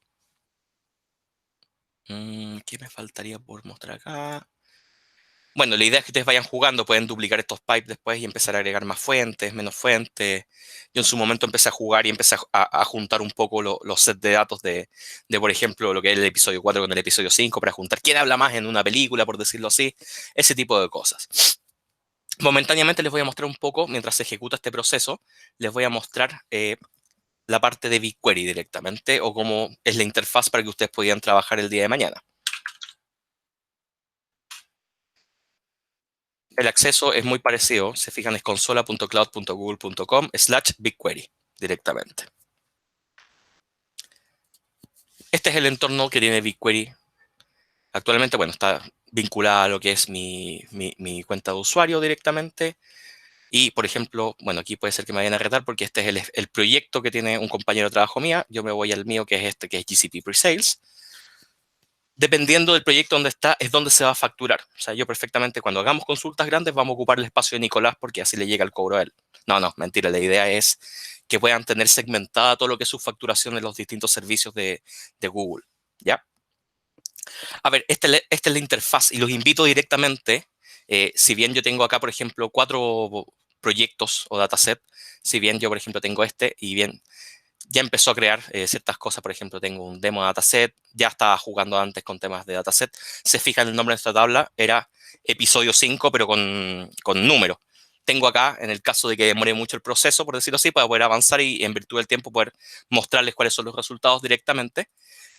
¿Qué me faltaría por mostrar acá? Bueno, la idea es que ustedes vayan jugando, pueden duplicar estos pipes después y empezar a agregar más fuentes, menos fuentes. Yo en su momento empecé a jugar y empecé a juntar un poco los sets de datos por ejemplo, lo que es el episodio 4 con el episodio 5 para juntar quién habla más en una película, por decirlo así, ese tipo de cosas. Momentáneamente les voy a mostrar un poco, mientras se ejecuta este proceso, les voy a mostrar la parte de BigQuery directamente o cómo es la interfaz para que ustedes puedan trabajar el día de mañana. El acceso es muy parecido, se fijan, es consola.cloud.google.com/BigQuery directamente. Este es el entorno que tiene BigQuery. Actualmente, bueno, está vinculada a lo que es mi cuenta de usuario directamente. Y, por ejemplo, bueno, aquí puede ser que me vayan a retar porque este es el proyecto que tiene un compañero de trabajo mía. Yo me voy al mío, que es este, que es GCP Presales. Dependiendo del proyecto donde está, es donde se va a facturar. O sea, yo perfectamente, cuando hagamos consultas grandes, vamos a ocupar el espacio de Nicolás porque así le llega el cobro a él. No, mentira. La idea es que puedan tener segmentada todo lo que es su facturación en los distintos servicios de Google. ¿Ya? A ver, esta es la interfaz y los invito directamente. Si bien yo tengo acá, por ejemplo, 4 proyectos o dataset, si bien yo, por ejemplo, tengo este y bien ya empezó a crear ciertas cosas. Por ejemplo, tengo un demo dataset, ya estaba jugando antes con temas de dataset. Se fijan, el nombre de esta tabla era episodio 5, pero con número. Tengo acá, en el caso de que demore mucho el proceso, por decirlo así, para poder avanzar y en virtud del tiempo poder mostrarles cuáles son los resultados directamente.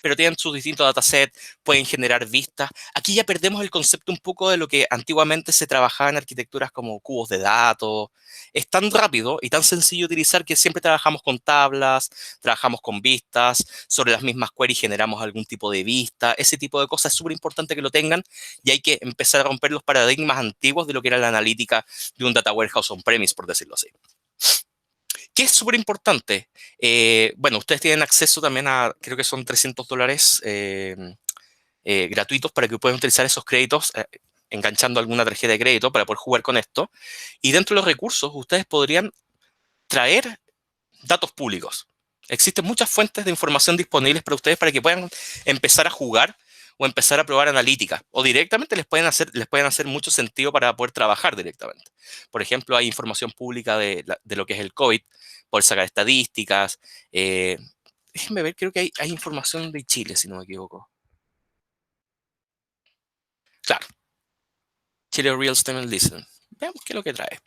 pero tienen sus distintos datasets, pueden generar vistas. Aquí ya perdemos el concepto un poco de lo que antiguamente se trabajaba en arquitecturas como cubos de datos. Es tan rápido y tan sencillo de utilizar que siempre trabajamos con tablas, trabajamos con vistas, sobre las mismas queries generamos algún tipo de vista. Ese tipo de cosas es súper importante que lo tengan y hay que empezar a romper los paradigmas antiguos de lo que era la analítica de un data warehouse on-premise, por decirlo así. ¿Qué es súper importante? Bueno, ustedes tienen acceso también a, creo que son $300 gratuitos para que puedan utilizar esos créditos enganchando alguna tarjeta de crédito para poder jugar con esto. Y dentro de los recursos, ustedes podrían traer datos públicos. Existen muchas fuentes de información disponibles para ustedes para que puedan empezar a jugar o empezar a probar analítica. O directamente les pueden hacer mucho sentido para poder trabajar directamente. Por ejemplo, hay información pública de lo que es el COVID, poder sacar estadísticas. Déjenme ver, creo que hay información de Chile, si no me equivoco. Claro, Chile Real Estate Listen. Veamos qué es lo que trae.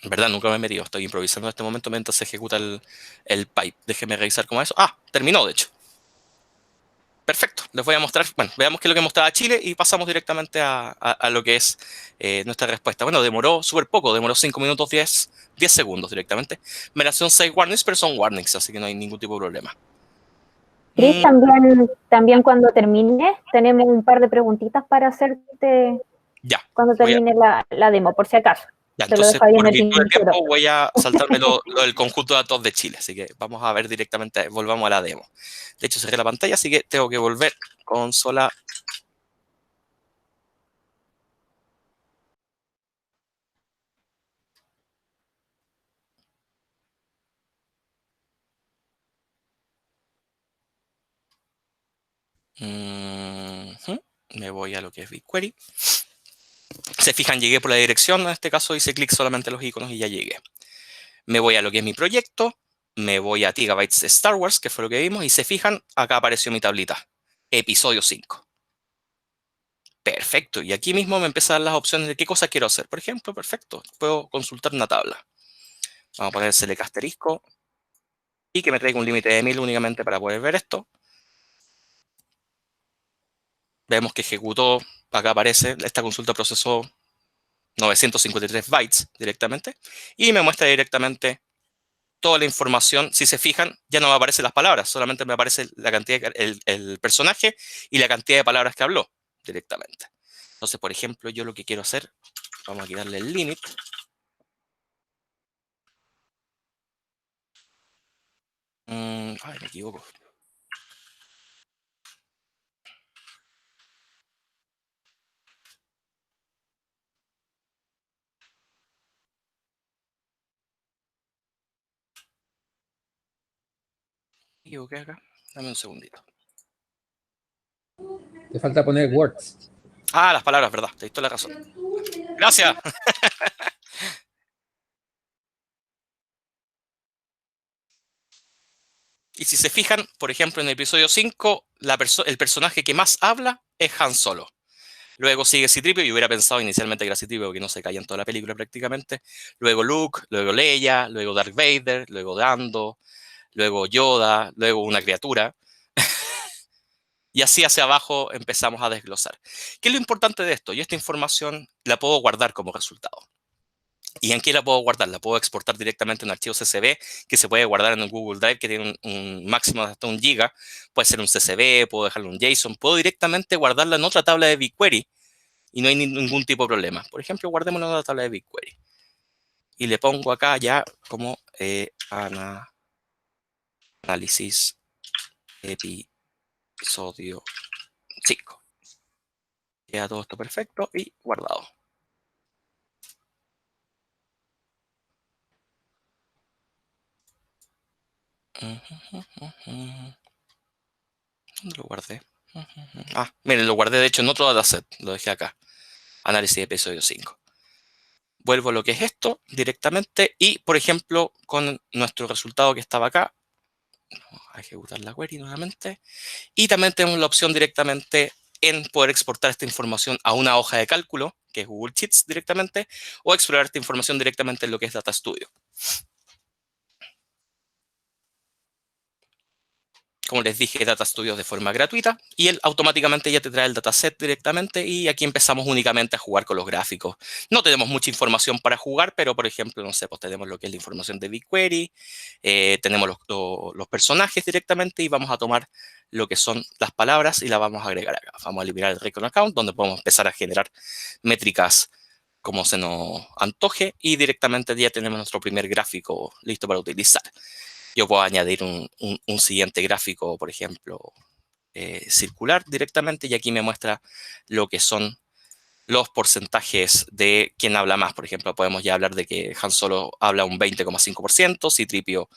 En verdad, nunca me he metido. Estoy improvisando en este momento mientras se ejecuta el pipe. Déjeme revisar cómo es eso. Ah, terminó, de hecho. Perfecto. Les voy a mostrar. Bueno, veamos qué es lo que mostraba Chile y pasamos directamente a lo que es nuestra respuesta. Bueno, demoró súper poco. Demoró 5 minutos 10 segundos directamente. Me nació 6 warnings, pero son warnings, así que no hay ningún tipo de problema. Chris, también cuando termine, tenemos un par de preguntitas para hacerte Ya. cuando termine la demo, por si acaso. Ya, Te lo entonces, dejo ahí en por el virtud del tintero. tiempo, voy a saltarme lo del conjunto de datos de Chile. Así que vamos a ver directamente, volvamos a la demo. De hecho, cerré la pantalla, así que tengo que volver. Consola. Me voy a lo que es BigQuery. Se fijan, llegué por la dirección. En este caso hice clic solamente en los iconos y ya llegué. Me voy a lo que es mi proyecto. Me voy a Gigabytes Star Wars, que fue lo que vimos. Y se fijan, acá apareció mi tablita. Episodio 5. Perfecto. Y aquí mismo me empiezan las opciones de qué cosas quiero hacer. Por ejemplo, perfecto. Puedo consultar una tabla. Vamos a poner select asterisco. Y que me traiga un límite de 1000 únicamente para poder ver esto. Vemos que ejecutó, acá aparece, esta consulta procesó 953 bytes directamente y me muestra directamente toda la información. Si se fijan, ya no me aparecen las palabras, solamente me aparece la cantidad, el personaje y la cantidad de palabras que habló directamente. Entonces, por ejemplo, yo lo que quiero hacer, vamos a quitarle el limit. Ay, me equivoco. Me equivoqué acá. Dame un segundito. Te falta poner words. Ah, las palabras, verdad. Te diste la razón. Gracias. Y si se fijan, por ejemplo, en el episodio 5, el personaje que más habla es Han Solo. Luego sigue Citripio, y hubiera pensado inicialmente que era Citripio porque no se calla en toda la película prácticamente. Luego Luke, luego Leia, luego Darth Vader, luego Dando, luego Yoda, luego una criatura. Y así hacia abajo empezamos a desglosar. ¿Qué es lo importante de esto? Yo esta información la puedo guardar como resultado. ¿Y en qué la puedo guardar? La puedo exportar directamente en un archivo CSV que se puede guardar en un Google Drive que tiene un máximo de hasta 1 giga. Puede ser un CSV, puedo dejarlo en JSON, puedo directamente guardarla en otra tabla de BigQuery y no hay ningún tipo de problema. Por ejemplo, guardémoslo en la tabla de BigQuery. Y le pongo acá ya como análisis episodio 5. Queda todo esto perfecto y guardado. ¿Dónde lo guardé? Ah, miren, lo guardé de hecho en otro dataset. Lo dejé acá. Análisis de episodio 5. Vuelvo a lo que es esto directamente y, por ejemplo, con nuestro resultado que estaba acá, vamos a ejecutar la query nuevamente. Y también tenemos la opción directamente en poder exportar esta información a una hoja de cálculo, que es Google Sheets directamente, o explorar esta información directamente en lo que es Data Studio. como les dije, Data Studio de forma gratuita y él automáticamente ya te trae el dataset directamente y aquí empezamos únicamente a jugar con los gráficos. No tenemos mucha información para jugar, pero por ejemplo, no sé, pues tenemos lo que es la información de BigQuery, tenemos los personajes directamente y vamos a tomar lo que son las palabras y las vamos a agregar acá. Vamos a eliminar el Recon Account, donde podemos empezar a generar métricas como se nos antoje y directamente ya tenemos nuestro primer gráfico listo para utilizar. Yo puedo añadir un siguiente gráfico, por ejemplo, circular directamente y aquí me muestra lo que son los porcentajes de quién habla más. Por ejemplo, podemos ya hablar de que Han Solo habla un 20,5%, C-3PO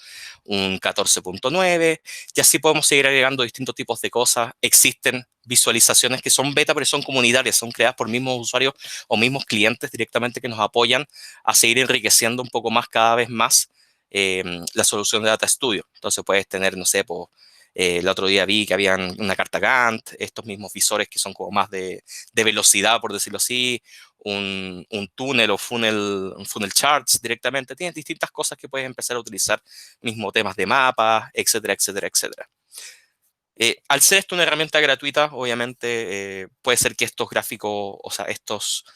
un 14,9%, y así podemos seguir agregando distintos tipos de cosas. Existen visualizaciones que son beta, pero son comunitarias, son creadas por mismos usuarios o mismos clientes directamente que nos apoyan a seguir enriqueciendo un poco más, cada vez más, la solución de Data Studio. Entonces puedes tener, no sé, el otro día vi que habían una carta Gantt, estos mismos visores que son como más de velocidad, por decirlo así, un túnel o un funnel charts directamente. Tienes distintas cosas que puedes empezar a utilizar, mismo temas de mapas, etcétera, etcétera, etcétera. Al ser esto una herramienta gratuita, obviamente puede ser que estos gráficos, o sea, estos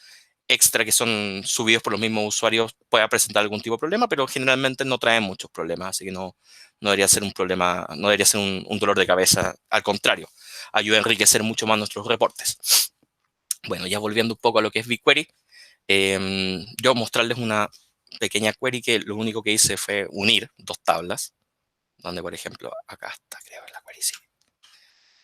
extra que son subidos por los mismos usuarios pueda presentar algún tipo de problema, pero generalmente no traen muchos problemas, así que no debería ser un problema, no debería ser un dolor de cabeza. Al contrario, ayuda a enriquecer mucho más nuestros reportes. Bueno, ya volviendo un poco a lo que es BigQuery, yo mostrarles una pequeña query que lo único que hice fue unir dos tablas, donde por ejemplo, acá está, creo, la query, sí.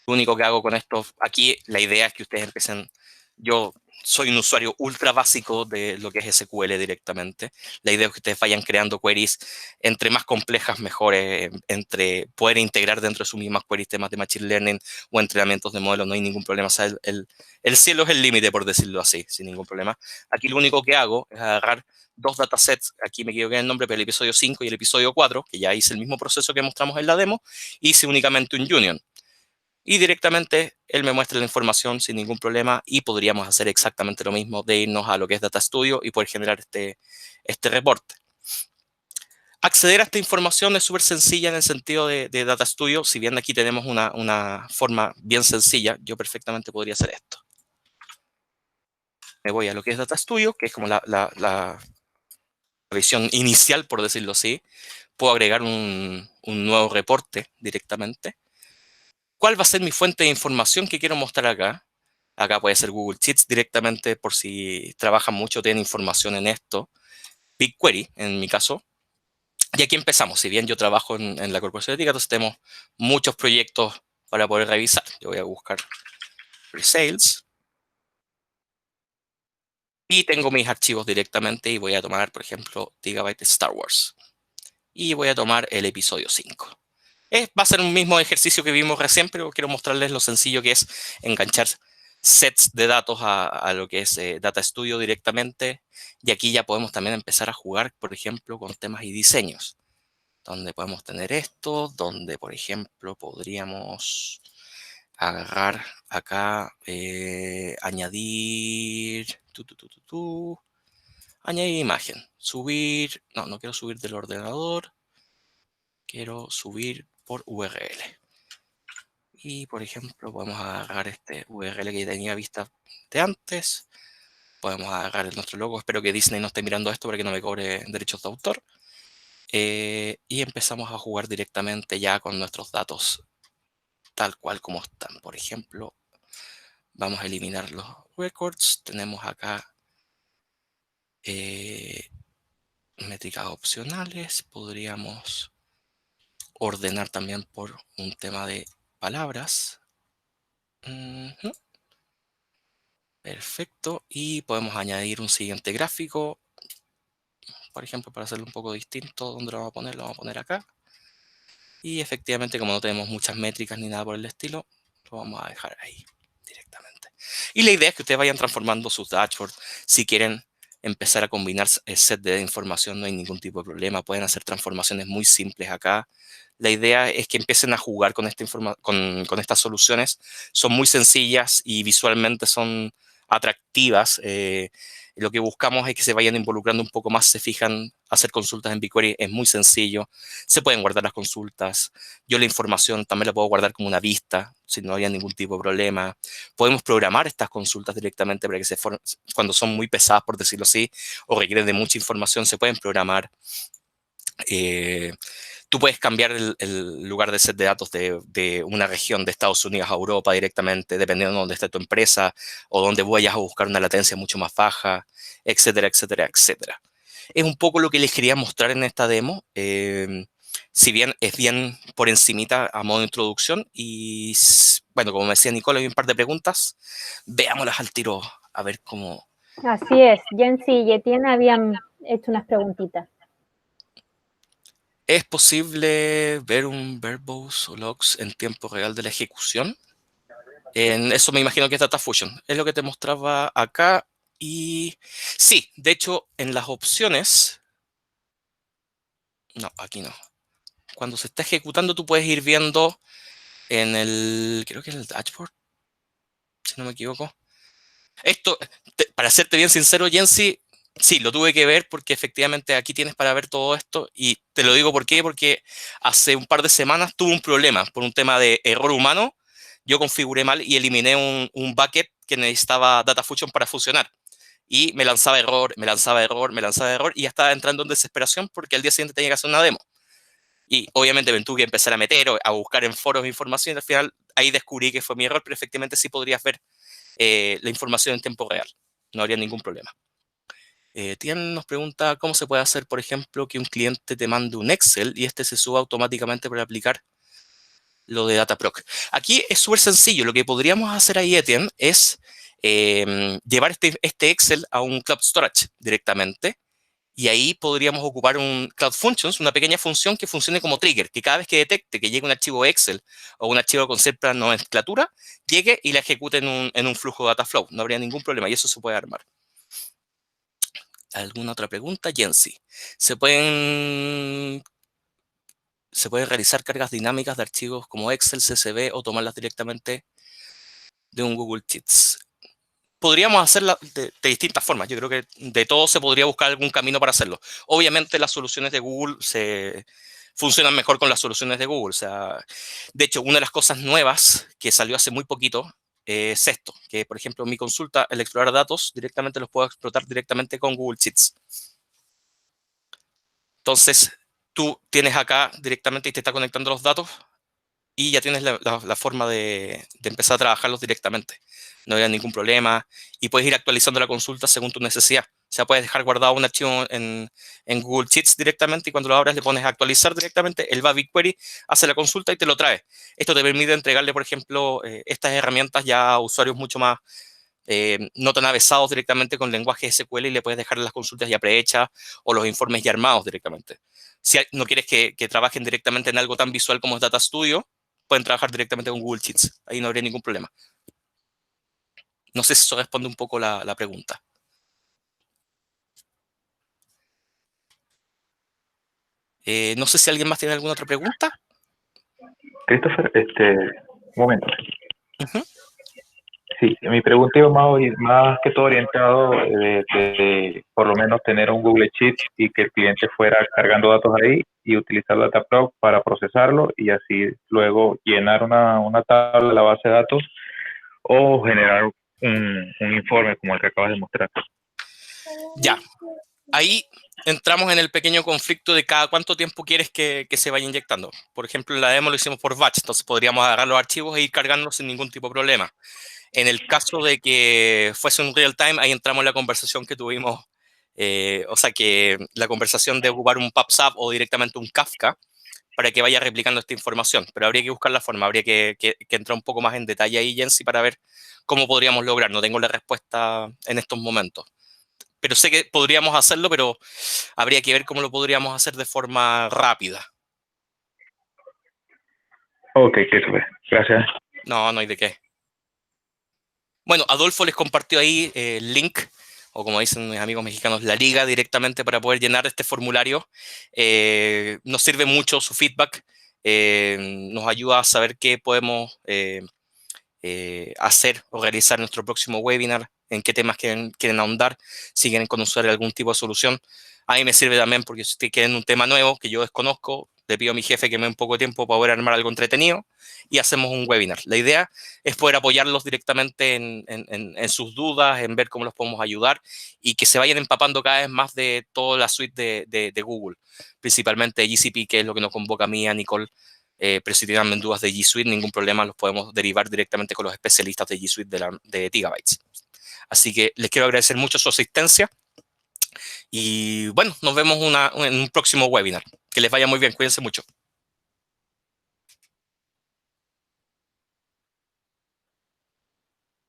Lo único que hago con esto, aquí la idea es que ustedes empiecen, yo soy un usuario ultra básico de lo que es SQL directamente. La idea es que ustedes vayan creando queries entre más complejas, mejores, entre poder integrar dentro de sus mismas queries temas de Machine Learning o entrenamientos de modelos, no hay ningún problema. O sea, el cielo es el límite, por decirlo así, sin ningún problema. Aquí lo único que hago es agarrar dos datasets, aquí me equivoqué en el nombre, pero el episodio 5 y el episodio 4, que ya hice el mismo proceso que mostramos en la demo, hice únicamente un union. Y directamente él me muestra la información sin ningún problema y podríamos hacer exactamente lo mismo de irnos a lo que es Data Studio y poder generar este reporte. Acceder a esta información es súper sencilla en el sentido de Data Studio. Si bien aquí tenemos una forma bien sencilla, yo perfectamente podría hacer esto. Me voy a lo que es Data Studio, que es como la visión inicial, por decirlo así. Puedo agregar un nuevo reporte directamente. ¿Cuál va a ser mi fuente de información que quiero mostrar acá? Acá puede ser Google Sheets directamente por si trabajan mucho, tienen información en esto. BigQuery, en mi caso. Y aquí empezamos. Si bien yo trabajo en la corporación ética, entonces tenemos muchos proyectos para poder revisar. Yo voy a buscar pre-sales. Y tengo mis archivos directamente y voy a tomar, por ejemplo, Gigabyte Star Wars. Y voy a tomar el episodio 5. Va a ser un mismo ejercicio que vimos recién, pero quiero mostrarles lo sencillo que es enganchar sets de datos a lo que es Data Studio directamente. Y aquí ya podemos también empezar a jugar, por ejemplo, con temas y diseños. Donde podemos tener esto, donde, por ejemplo, podríamos agarrar acá, añadir, añadir imagen, subir, no quiero subir del ordenador, quiero subir por URL. Y, por ejemplo, podemos agarrar este URL que tenía vista de antes. Podemos agarrar nuestro logo. Espero que Disney no esté mirando esto para que no me cobre derechos de autor. Y empezamos a jugar directamente ya con nuestros datos tal cual como están. Por ejemplo, vamos a eliminar los records. Tenemos acá métricas opcionales. Podríamos ordenar también por un tema de palabras. Perfecto. Y podemos añadir un siguiente gráfico. Por ejemplo, para hacerlo un poco distinto, ¿dónde lo vamos a poner? Lo vamos a poner acá. Y efectivamente, como no tenemos muchas métricas ni nada por el estilo, lo vamos a dejar ahí directamente. Y la idea es que ustedes vayan transformando sus dashboards. Si quieren empezar a combinar el set de información, no hay ningún tipo de problema. Pueden hacer transformaciones muy simples acá. La idea es que empiecen a jugar con con estas soluciones. Son muy sencillas y visualmente son atractivas. Lo que buscamos es que se vayan involucrando un poco más, se fijan hacer consultas en BigQuery es muy sencillo. Se pueden guardar las consultas. Yo la información también la puedo guardar como una vista, si no había ningún tipo de problema. Podemos programar estas consultas directamente para que cuando son muy pesadas, por decirlo así, o requieren de mucha información, se pueden programar. Tú puedes cambiar el lugar de set de datos de una región de Estados Unidos a Europa directamente, dependiendo de dónde esté tu empresa o dónde vayas a buscar una latencia mucho más baja, etcétera, etcétera, etcétera. Es un poco lo que les quería mostrar en esta demo. Si bien es bien por encimita a modo de introducción y, bueno, como me decía Nicole, hay un par de preguntas. Veámoslas al tiro, a ver cómo... Así es, Jensi y Etienne habían hecho unas preguntitas. ¿Es posible ver un verbose o logs en tiempo real de la ejecución? En eso me imagino que es Data Fusion. Es lo que te mostraba acá. Y sí, de hecho, en las opciones... No, aquí no. Cuando se está ejecutando, tú puedes ir viendo en el... Creo que en el dashboard, si no me equivoco. Esto, para serte bien sincero, Jensi, sí, lo tuve que ver porque efectivamente aquí tienes para ver todo esto y te lo digo por qué, porque hace un par de semanas tuve un problema por un tema de error humano. Yo configuré mal y eliminé un bucket que necesitaba Data Fusion para funcionar. Y me lanzaba error, me lanzaba error, me lanzaba error y ya estaba entrando en desesperación porque al día siguiente tenía que hacer una demo. Y obviamente me tuve que empezar a meter o a buscar en foros información y al final ahí descubrí que fue mi error, pero efectivamente sí podrías ver la información en tiempo real. No habría ningún problema. Tian nos pregunta cómo se puede hacer, por ejemplo, que un cliente te mande un Excel y este se suba automáticamente para aplicar lo de Dataproc. Aquí es súper sencillo. Lo que podríamos hacer ahí, Etienne, es llevar este Excel a un Cloud Storage directamente. Y ahí podríamos ocupar un Cloud Functions, una pequeña función que funcione como trigger, que cada vez que detecte que llegue un archivo Excel o un archivo con cierta nomenclatura, llegue y la ejecute en un flujo Dataflow. No habría ningún problema y eso se puede armar. ¿Alguna otra pregunta, Jensi? Se pueden realizar cargas dinámicas de archivos como Excel, CSV o tomarlas directamente de un Google Sheets. Podríamos hacerla de distintas formas. Yo creo que de todo se podría buscar algún camino para hacerlo. Obviamente las soluciones de Google funcionan mejor con las soluciones de Google. O sea, de hecho, una de las cosas nuevas que salió hace muy poquito es esto, que por ejemplo mi consulta, el explorar datos, directamente los puedo explotar directamente con Google Sheets. Entonces, tú tienes acá directamente y te está conectando los datos y ya tienes la forma de empezar a trabajarlos directamente. No hay ningún problema y puedes ir actualizando la consulta según tu necesidad. O sea, puedes dejar guardado un archivo en Google Sheets directamente y cuando lo abras le pones a actualizar directamente, él va a BigQuery, hace la consulta y te lo trae. Esto te permite entregarle, por ejemplo, estas herramientas ya a usuarios mucho más no tan avesados directamente con lenguaje SQL y le puedes dejar las consultas ya prehechas o los informes ya armados directamente. Si no quieres que trabajen directamente en algo tan visual como es Data Studio, pueden trabajar directamente con Google Sheets. Ahí no habría ningún problema. No sé si eso responde un poco la pregunta. No sé si alguien más tiene alguna otra pregunta. Christopher, un momento. Uh-huh. Sí, mi pregunta iba más que todo orientado de por lo menos tener un Google Sheets y que el cliente fuera cargando datos ahí y utilizar Dataproc para procesarlo y así luego llenar una tabla de la base de datos o generar un informe como el que acabas de mostrar. Ya, ahí entramos en el pequeño conflicto de cada cuánto tiempo quieres que se vaya inyectando. Por ejemplo, en la demo lo hicimos por batch, entonces podríamos agarrar los archivos e ir cargándolos sin ningún tipo de problema. En el caso de que fuese un real time, ahí entramos en la conversación que tuvimos, o sea, que la conversación de ocupar un PubSub o directamente un Kafka para que vaya replicando esta información. Pero habría que buscar la forma, habría que entrar un poco más en detalle ahí, Jensi, para ver cómo podríamos lograr. No tengo la respuesta en estos momentos. Pero sé que podríamos hacerlo, pero habría que ver cómo lo podríamos hacer de forma rápida. Ok, Christopher, gracias. No, no hay de qué. Bueno, Adolfo les compartió ahí el link, o como dicen mis amigos mexicanos, la liga directamente para poder llenar este formulario. Nos sirve mucho su feedback, nos ayuda a saber qué podemos hacer o realizar en nuestro próximo webinar, en qué temas quieren ahondar, si quieren conocer algún tipo de solución. A mí me sirve también porque si ustedes quieren un tema nuevo que yo desconozco, le pido a mi jefe que me dé un poco de tiempo para poder armar algo entretenido y hacemos un webinar. La idea es poder apoyarlos directamente en sus dudas, en ver cómo los podemos ayudar y que se vayan empapando cada vez más de toda la suite de Google, principalmente GCP, que es lo que nos convoca a mí y a Nicole. Pero si tienen dudas de G Suite, ningún problema, los podemos derivar directamente con los especialistas de G Suite de Gigabytes. Así que les quiero agradecer mucho su asistencia y bueno, nos vemos en un próximo webinar. Que les vaya muy bien, cuídense mucho.